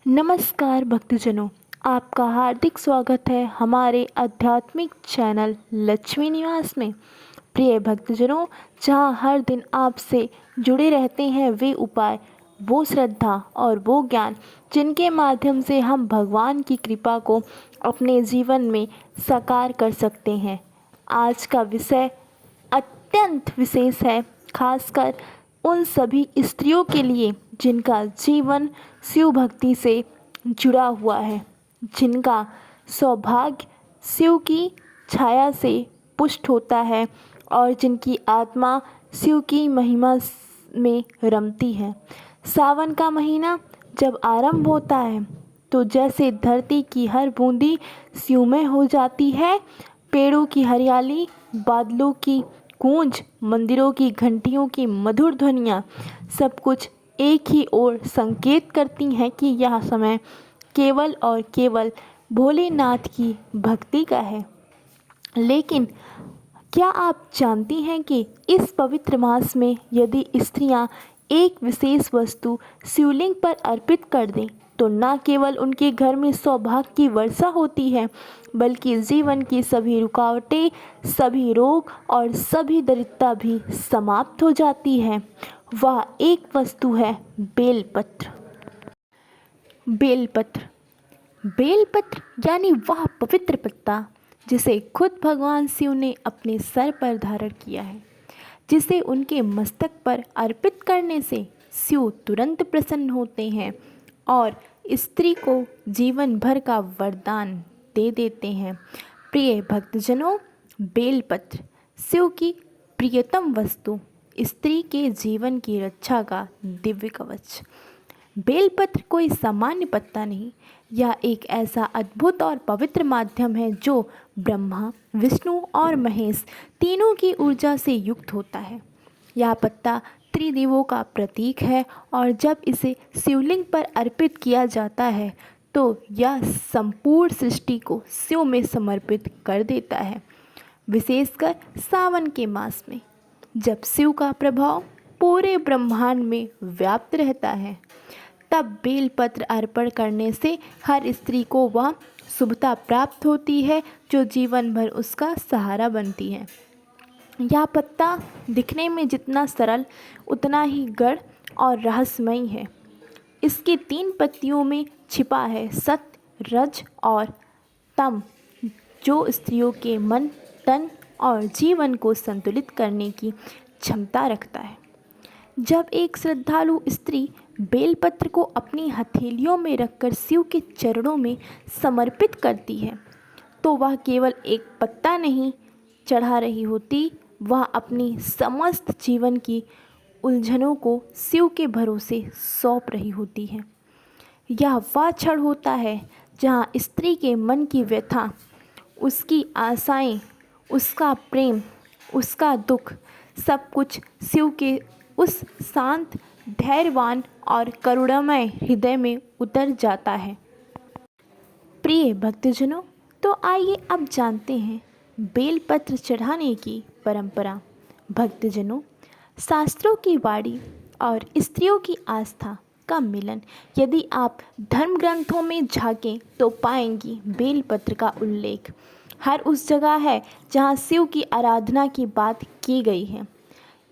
नमस्कार भक्तजनों, आपका हार्दिक स्वागत है हमारे आध्यात्मिक चैनल लक्ष्मी निवास में। प्रिय भक्तजनों, जहां हर दिन आपसे जुड़े रहते हैं वे उपाय, वो श्रद्धा और वो ज्ञान जिनके माध्यम से हम भगवान की कृपा को अपने जीवन में साकार कर सकते हैं। आज का विषय अत्यंत विशेष है, खासकर उन सभी स्त्रियों के लिए जिनका जीवन शिव भक्ति से जुड़ा हुआ है, जिनका सौभाग्य शिव की छाया से पुष्ट होता है और जिनकी आत्मा शिव की महिमा में रमती है। सावन का महीना जब आरंभ होता है तो जैसे धरती की हर बूंदी शिवमय हो जाती है। पेड़ों की हरियाली, बादलों की गूंज, मंदिरों की घंटियों की मधुर ध्वनियाँ, सब कुछ एक ही ओर संकेत करती हैं कि यह समय केवल और केवल भोलेनाथ की भक्ति का है। लेकिन क्या आप जानती हैं कि इस पवित्र मास में यदि स्त्रियां एक विशेष वस्तु शिवलिंग पर अर्पित कर दें तो न केवल उनके घर में सौभाग्य की वर्षा होती है, बल्कि जीवन की सभी रुकावटें, सभी रोग और सभी दरिद्रता भी समाप्त हो जाती है। वह एक वस्तु है बेलपत्र। बेलपत्र बेलपत्र यानी वह पवित्र पत्ता जिसे खुद भगवान शिव ने अपने सर पर धारण किया है, जिसे उनके मस्तक पर अर्पित करने से शिव तुरंत प्रसन्न होते हैं और स्त्री को जीवन भर का वरदान दे देते हैं। प्रिय भक्तजनों, बेलपत्र शिव की प्रियतम वस्तु, स्त्री के जीवन की रक्षा का दिव्य कवच। बेलपत्र कोई सामान्य पत्ता नहीं, यह एक ऐसा अद्भुत और पवित्र माध्यम है जो ब्रह्मा, विष्णु और महेश तीनों की ऊर्जा से युक्त होता है। यह पत्ता त्रिदेवों का प्रतीक है और जब इसे शिवलिंग पर अर्पित किया जाता है तो यह संपूर्ण सृष्टि को शिव में समर्पित कर देता है। विशेषकर सावन के मास में, जब शिव का प्रभाव पूरे ब्रह्मांड में व्याप्त रहता है, तब बेलपत्र अर्पण करने से हर स्त्री को वह शुभता प्राप्त होती है जो जीवन भर उसका सहारा बनती है। यह पत्ता दिखने में जितना सरल उतना ही गढ़ और रहस्यमयी है। इसकी 3 पत्तियों में छिपा है सत्य, रज और तम, जो स्त्रियों के मन, तन और जीवन को संतुलित करने की क्षमता रखता है। जब एक श्रद्धालु स्त्री बेलपत्र को अपनी हथेलियों में रखकर शिव के चरणों में समर्पित करती है तो वह केवल एक पत्ता नहीं चढ़ा रही होती, वह अपनी समस्त जीवन की उलझनों को शिव के भरोसे सौंप रही होती है। यह वह क्षण होता है जहाँ स्त्री के मन की व्यथा, उसकी आशाएं, उसका प्रेम, उसका दुख, सब कुछ शिव के उस शांत, धैर्यवान और करुणामय हृदय में उतर जाता है। प्रिय भक्तजनों, तो आइए अब जानते हैं बेलपत्र चढ़ाने की परंपरा। भक्तजनों, शास्त्रों की वाणी और स्त्रियों की आस्था का मिलन यदि आप धर्म ग्रंथों में झांकें तो पाएंगी बेलपत्र का उल्लेख हर उस जगह है जहाँ शिव की आराधना की बात की गई है।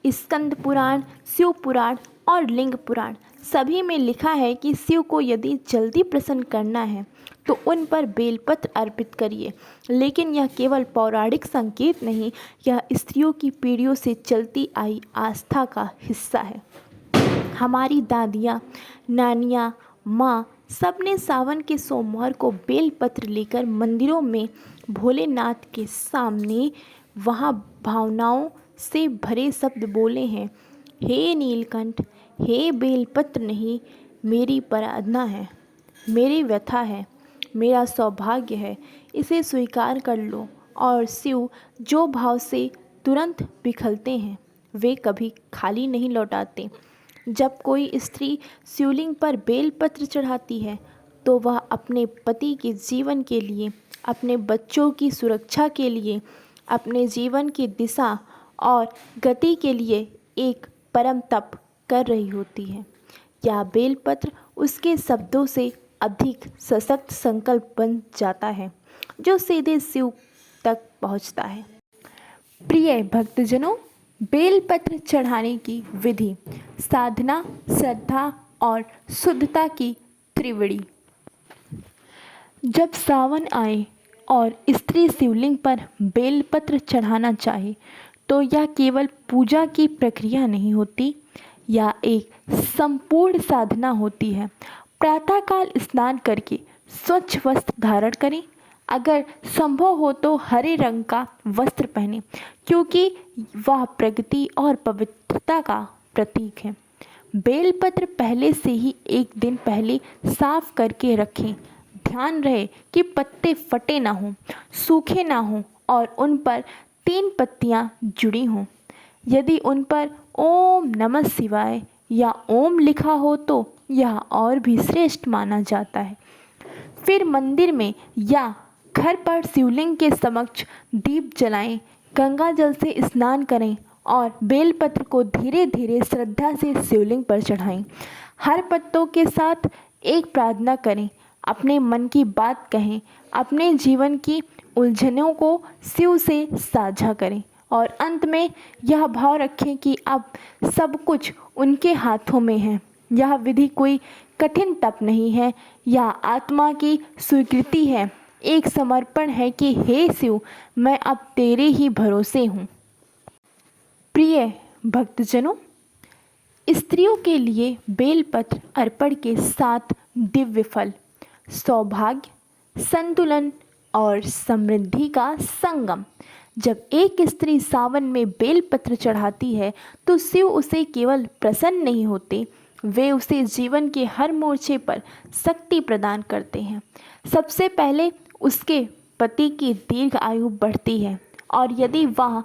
स्कंद पुराण, शिव पुराण और लिंग पुराण सभी में लिखा है कि शिव को यदि जल्दी प्रसन्न करना है तो उन पर बेलपत्र अर्पित करिए। लेकिन यह केवल पौराणिक संकेत नहीं, यह स्त्रियों की पीढ़ियों से चलती आई आस्था का हिस्सा है। हमारी दादियाँ, नानियाँ, माँ सबने सावन के सोमवार को बेलपत्र लेकर मंदिरों में भोलेनाथ के सामने वहाँ भावनाओं से भरे शब्द बोले हैं। हे नीलकंठ, हे बेलपत्र नहीं, मेरी प्रार्थना है, मेरी व्यथा है, मेरा सौभाग्य है, इसे स्वीकार कर लो। और शिव जो भाव से तुरंत पिघलते हैं वे कभी खाली नहीं लौटाते। जब कोई स्त्री शिवलिंग पर बेलपत्र चढ़ाती है तो वह अपने पति के जीवन के लिए, अपने बच्चों की सुरक्षा के लिए, अपने जीवन की दिशा और गति के लिए एक परम तप कर रही होती है। यह बेलपत्र उसके शब्दों से अधिक सशक्त संकल्प बन जाता है जो सीधे शिव तक पहुंचता है। प्रिय भक्तजनों, बेलपत्र चढ़ाने की विधि, साधना, श्रद्धा और शुद्धता की त्रिवेणी। जब सावन आए और स्त्री शिवलिंग पर बेलपत्र चढ़ाना चाहे तो यह केवल पूजा की प्रक्रिया नहीं होती, यह एक संपूर्ण साधना होती है। प्रातःकाल स्नान करके स्वच्छ वस्त्र धारण करें, अगर संभव हो तो हरे रंग का वस्त्र पहनें क्योंकि वह प्रगति और पवित्रता का प्रतीक है। बेलपत्र पहले से ही एक दिन पहले साफ करके रखें। ध्यान रहे कि पत्ते फटे ना हों, सूखे ना हों और उन पर 3 पत्तियां जुड़ी हों। यदि उन पर ओम नमः शिवाय या ओम लिखा हो तो यह और भी श्रेष्ठ माना जाता है। फिर मंदिर में या घर पर शिवलिंग के समक्ष दीप जलाएं, गंगा जल से स्नान करें और बेलपत्र को धीरे धीरे श्रद्धा से शिवलिंग पर चढ़ाएं। हर पत्तों के साथ एक प्रार्थना करें, अपने मन की बात कहें, अपने जीवन की उलझनों को शिव से साझा करें और अंत में यह भाव रखें कि अब सब कुछ उनके हाथों में है। यह विधि कोई कठिन तप नहीं है, यह आत्मा की स्वीकृति है, एक समर्पण है कि हे शिव, मैं अब तेरे ही भरोसे हूँ। प्रिय भक्तजनों, स्त्रियों के लिए बेलपत्र अर्पण के 7 दिव्य फल, सौभाग्य, संतुलन और समृद्धि का संगम। जब एक स्त्री सावन में बेलपत्र चढ़ाती है तो शिव उसे केवल प्रसन्न नहीं होते, वे उसे जीवन के हर मोर्चे पर शक्ति प्रदान करते हैं। सबसे पहले उसके पति की दीर्घ आयु बढ़ती है और यदि वह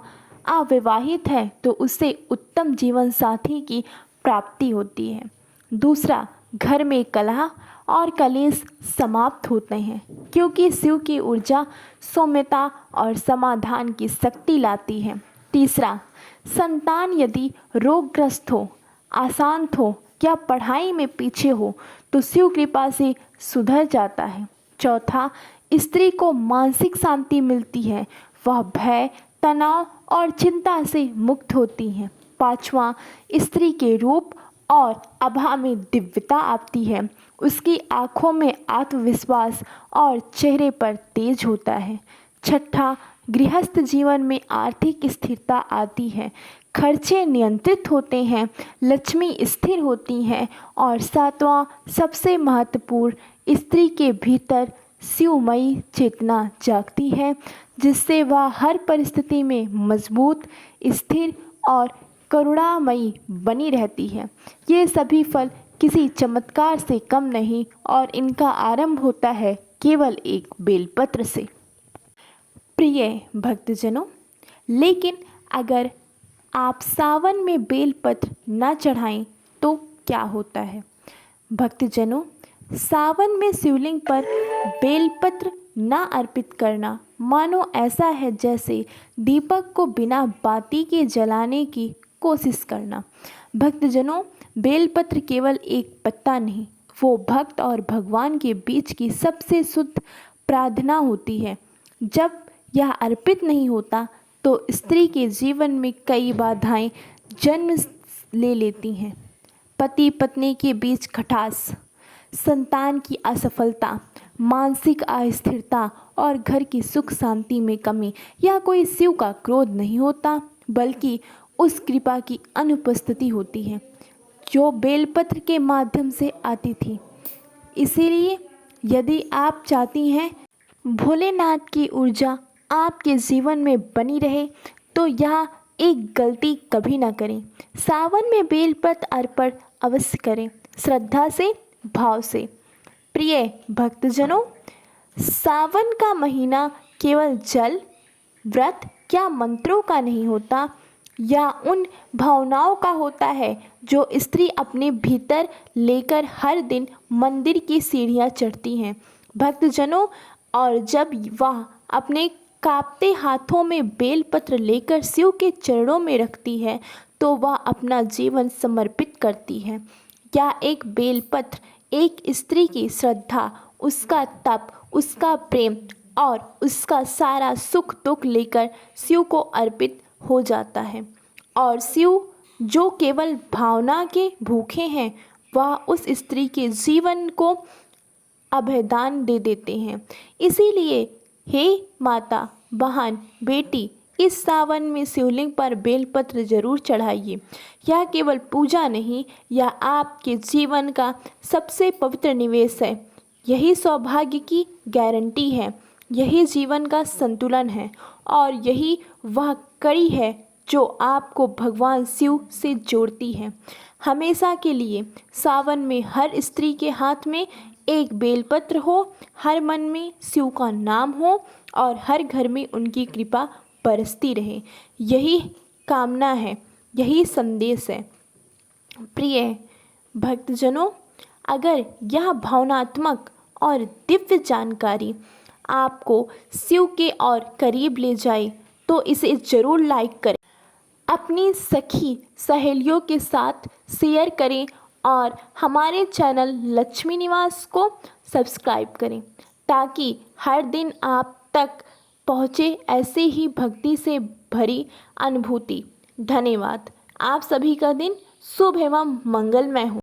अविवाहित है तो उसे उत्तम जीवन साथी की प्राप्ति होती है। दूसरा, घर में कलह और कलेश समाप्त होते हैं क्योंकि शिव की ऊर्जा सौम्यता और समाधान की शक्ति लाती है। तीसरा, संतान यदि रोगग्रस्त हो, अशांत हो या पढ़ाई में पीछे हो तो शिव कृपा से सुधर जाता है। चौथा, स्त्री को मानसिक शांति मिलती है, वह भय, तनाव और चिंता से मुक्त होती है। पांचवा, स्त्री के रूप और आभा में दिव्यता आती है, उसकी आँखों में आत्मविश्वास और चेहरे पर तेज होता है। छठा, गृहस्थ जीवन में आर्थिक स्थिरता आती है, खर्चे नियंत्रित होते हैं, लक्ष्मी स्थिर होती हैं। और सातवां, सबसे महत्वपूर्ण, स्त्री के भीतर शिवमयी चेतना जागती है जिससे वह हर परिस्थिति में मजबूत, स्थिर और करुणामयी बनी रहती है। ये सभी फल किसी चमत्कार से कम नहीं और इनका आरंभ होता है केवल एक बेलपत्र से। प्रिय भक्तजनों, लेकिन अगर आप सावन में बेलपत्र न चढ़ाएं तो क्या होता है? भक्तजनों, सावन में शिवलिंग पर बेलपत्र न अर्पित करना मानो ऐसा है जैसे दीपक को बिना बाती के जलाने की कोशिश करना। भक्तजनों, बेलपत्र केवल एक पत्ता नहीं, वो भक्त और भगवान के बीच की सबसे शुद्ध प्रार्थना होती है। जब यह अर्पित नहीं होता तो स्त्री के जीवन में कई बाधाएं जन्म ले लेती हैं। पति पत्नी के बीच खटास, संतान की असफलता, मानसिक अस्थिरता और घर की सुख शांति में कमी। यह कोई शिव का क्रोध नहीं होता बल्कि उस कृपा की अनुपस्थिति होती है जो बेलपत्र के माध्यम से आती थी। इसीलिए यदि आप चाहती हैं भोलेनाथ की ऊर्जा आपके जीवन में बनी रहे तो यह एक गलती कभी ना करें। सावन में बेलपत्र अर्पण अवश्य करें, श्रद्धा से, भाव से। प्रिय भक्तजनों, सावन का महीना केवल जल, व्रत या मंत्रों का नहीं होता, या उन भावनाओं का होता है जो स्त्री अपने भीतर लेकर हर दिन मंदिर की सीढ़ियाँ चढ़ती हैं। भक्तजनों, और जब वह अपने कांपते हाथों में बेलपत्र लेकर शिव के चरणों में रखती है तो वह अपना जीवन समर्पित करती है। या एक बेलपत्र एक स्त्री की श्रद्धा, उसका तप, उसका प्रेम और उसका सारा सुख दुख लेकर शिव को अर्पित हो जाता है। और शिव जो केवल भावना के भूखे हैं, वह उस स्त्री के जीवन को अभयदान दे देते हैं। इसीलिए हे माता, बहन, बेटी, इस सावन में शिवलिंग पर बेलपत्र जरूर चढ़ाइए। यह केवल पूजा नहीं, यह आपके जीवन का सबसे पवित्र निवेश है। यही सौभाग्य की गारंटी है, यही जीवन का संतुलन है और यही वह कड़ी है जो आपको भगवान शिव से जोड़ती है हमेशा के लिए। सावन में हर स्त्री के हाथ में एक बेलपत्र हो, हर मन में शिव का नाम हो और हर घर में उनकी कृपा बरसती रहे। यही कामना है, यही संदेश है। प्रिय भक्तजनों, अगर यह भावनात्मक और दिव्य जानकारी आपको शिव के और करीब ले जाए तो इसे ज़रूर लाइक करें, अपनी सखी सहेलियों के साथ शेयर करें और हमारे चैनल लक्ष्मी निवास को सब्सक्राइब करें ताकि हर दिन आप तक पहुँचे ऐसे ही भक्ति से भरी अनुभूति। धन्यवाद। आप सभी का दिन शुभ एवं मंगलमय हो।